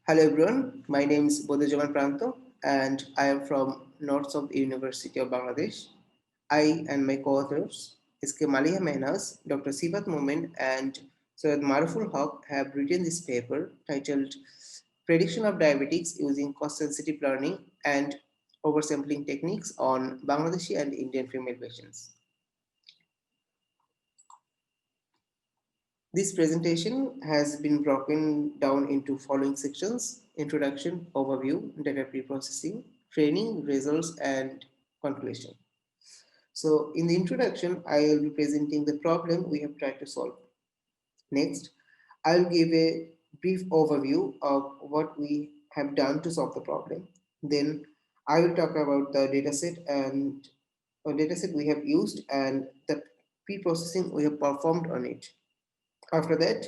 Hello everyone, my name is Bodhajaman Pranto and I am from North South University of Bangladesh. I and my co-authors S.K. Maliha Menas, Dr. Sibat Momin and Syed Maruful Haq have written this paper titled Prediction of Diabetics Using Cost-Sensitive Learning and Oversampling Techniques on Bangladeshi and Indian Female Patients. This presentation has been broken down into following sections: introduction, overview, data preprocessing, training, results, and conclusion. So in the introduction, I will be presenting the problem we have tried to solve. Next, I will give a brief overview of what we have done to solve the problem. Then I will talk about the dataset and a dataset we have used and the pre-processing we have performed on it. After that,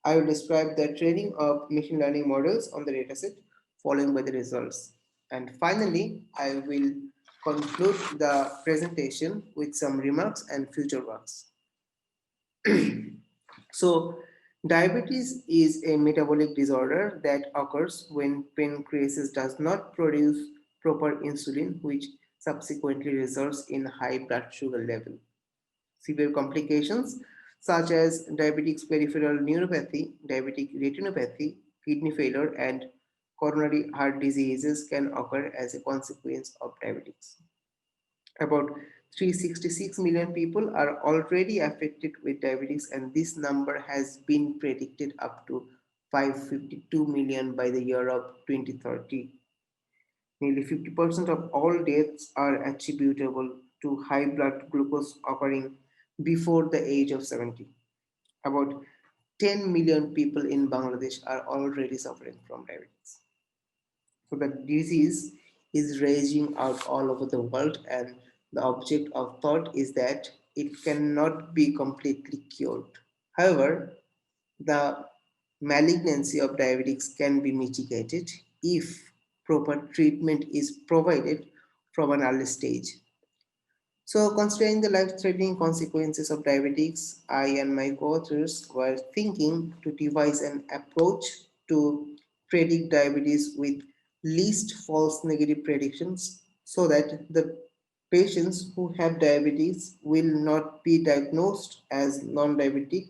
I will describe the training of machine learning models on the dataset, following by the results. And finally, I will conclude the presentation with some remarks and future works. So, diabetes is a metabolic disorder that occurs when pancreas does not produce proper insulin, which subsequently results in high blood sugar level. Severe complications such as diabetic peripheral neuropathy, diabetic retinopathy, kidney failure, and coronary heart diseases can occur as a consequence of diabetes. About 366 million people are already affected with diabetes, and this number has been predicted up to 552 million by the year of 2030. Nearly 50% of all deaths are attributable to high blood glucose occurring before the age of 70. About 10 million people in Bangladesh are already suffering from diabetes. So the disease is raging out all over the world, and the object of thought is that it cannot be completely cured. However, the malignancy of diabetics can be mitigated if proper treatment is provided from an early stage. So, considering the life-threatening consequences of diabetics, I and my co-authors were thinking to devise an approach to predict diabetes with least false negative predictions so that the patients who have diabetes will not be diagnosed as non-diabetic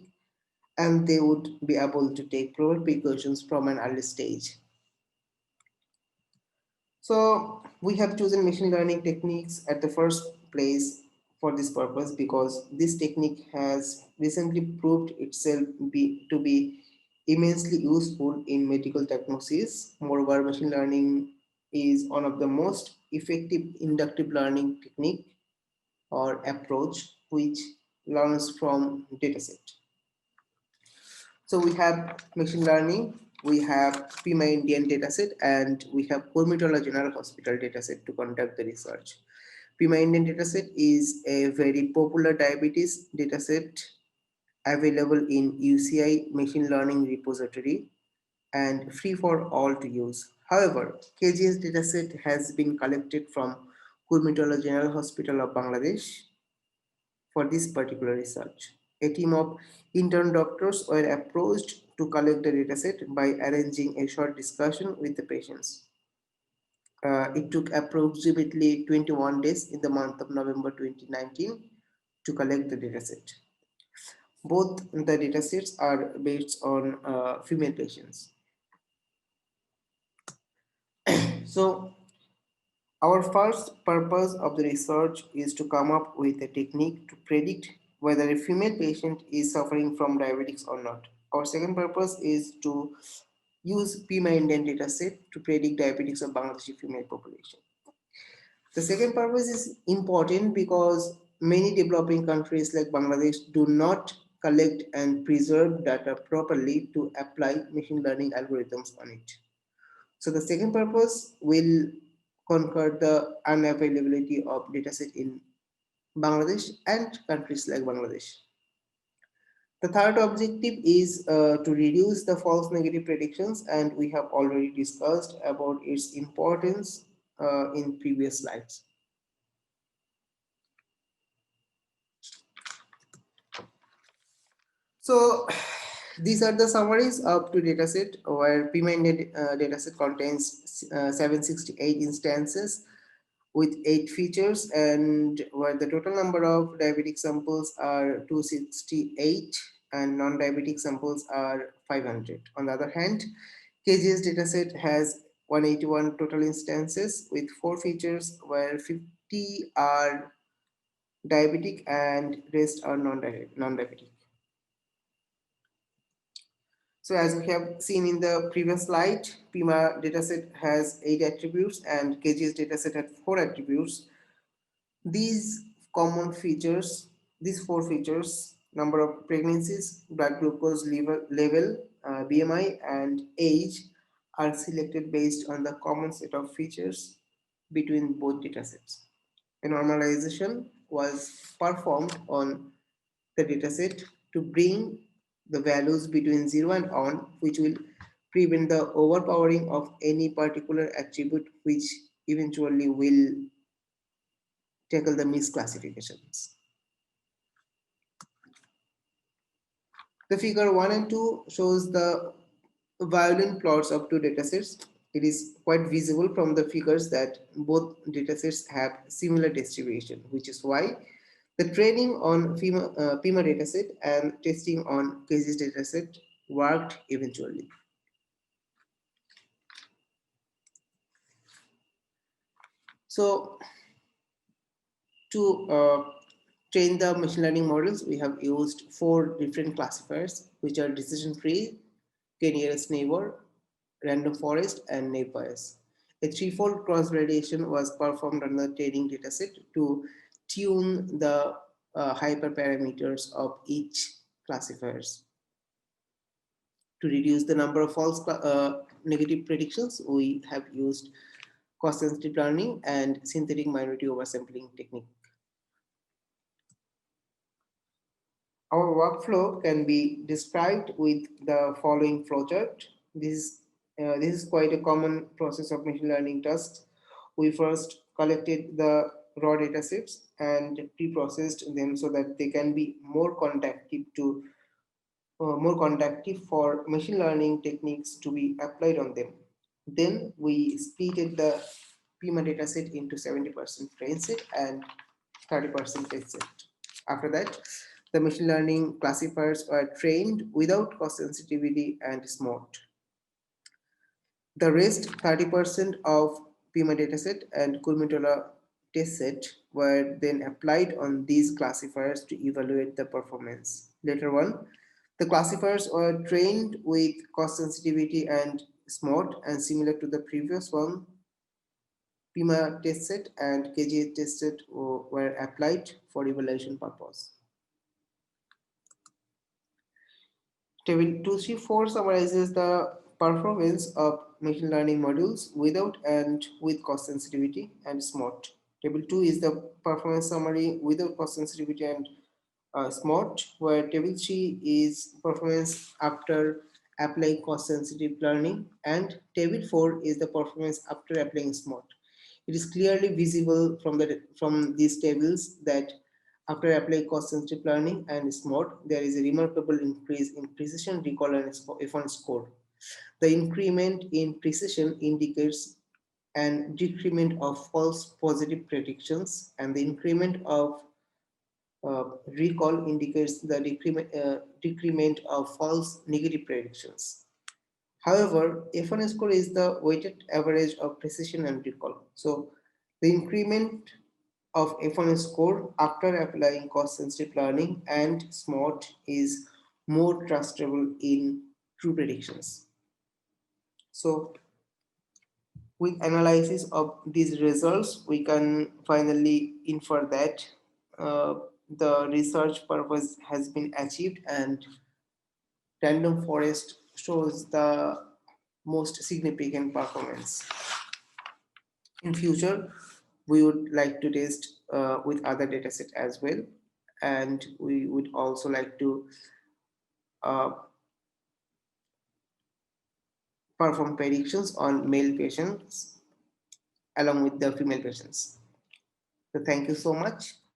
and they would be able to take proper precautions from an early stage. So we have chosen machine learning techniques at the first place for this purpose because this technique has recently proved itself to be immensely useful in medical diagnosis. Moreover, machine learning is one of the most effective inductive learning technique or approach which learns from dataset. So we have machine learning, we have PIMA Indian dataset, and we have Kurmitola General Hospital dataset to conduct the research. PIMA Indian dataset is a very popular diabetes dataset available in UCI machine learning repository and free for all to use. However, KGS dataset has been collected from Kurmitola General Hospital of Bangladesh for this particular research. A team of intern doctors were approached to collect the dataset by arranging a short discussion with the patients. It took approximately 21 days in the month of November 2019 to collect the dataset. Both the datasets are based on female patients. So, our first purpose of the research is to come up with a technique to predict whether a female patient is suffering from diabetics or not. Our second purpose is to use PIMA Indian dataset to predict diabetics of Bangladeshi female population. The second purpose is important because many developing countries like Bangladesh do not collect and preserve data properly to apply machine learning algorithms on it. So the second purpose will conquer the unavailability of dataset in Bangladesh and countries like Bangladesh. The third objective is to reduce the false negative predictions, and we have already discussed about its importance in previous slides. So These are the summaries of two dataset where PIMA Indian dataset contains 768 instances with 8 features, and where the total number of diabetic samples are 268 and non-diabetic samples are 500. On the other hand, KGS dataset has 181 total instances with 4 features where 50 are diabetic and rest are non-diabetic. So as we have seen in the previous slide, PIMA dataset has 8 attributes and KGS dataset has 4 attributes. These common features, these 4 features, number of pregnancies, blood glucose level, BMI, and age, are selected based on the common set of features between both datasets. A normalization was performed on the dataset to bring the values between 0 and on, which will prevent the overpowering of any particular attribute, which eventually will tackle the misclassifications. The figure 1 and 2 shows the violin plots of two datasets. It is quite visible from the figures that both datasets have similar distribution, which is why the training on PIMA dataset and testing on KGS dataset worked eventually. So to train the machine learning models, we have used 4 different classifiers, which are decision tree, k-nearest neighbor, random forest, and naive Bayes. A threefold cross validation was performed on the training dataset to tune the hyperparameters of each classifiers. To reduce the number of false negative predictions, we have used cost-sensitive learning and synthetic minority oversampling technique. Our workflow can be described with the following flowchart. This is quite a common process of machine learning tasks. We first collected the raw data sets and pre-processed them so that they can be more conductive for machine learning techniques to be applied on them. Then we split the PIMA dataset into 70% train set and 30% test set. After that, the machine learning classifiers were trained without cost sensitivity and SMOTE. The rest 30% of PIMA dataset and Kurmitola test set were then applied on these classifiers to evaluate the performance. Later on, the classifiers were trained with cost sensitivity and SMOTE, and similar to the previous one, PIMA test set and KGA test set were applied for evaluation purpose. Table 234 summarizes the performance of machine learning modules without and with cost sensitivity and SMOTE. Table 2 is the performance summary without cost sensitivity and SMOTE, where table 3 is performance after applying cost sensitive learning, and table 4 is the performance after applying SMOTE. It is clearly visible from these tables that after applying cost-sensitive learning and SMOTE, there is a remarkable increase in precision, recall, and F1 score. The increment in precision indicates an decrement of false positive predictions, and the increment of recall indicates the decrement of false negative predictions. However, F1 score is the weighted average of precision and recall. So the increment of F1 score after applying cost-sensitive learning and SMOTE is more trustable in true predictions. So with analysis of these results, we can finally infer that the research purpose has been achieved and random forest shows the most significant performance. In future, we would like to test with other datasets as well, and we would also like to uh, perform predictions on male patients along with the female patients. So thank you so much.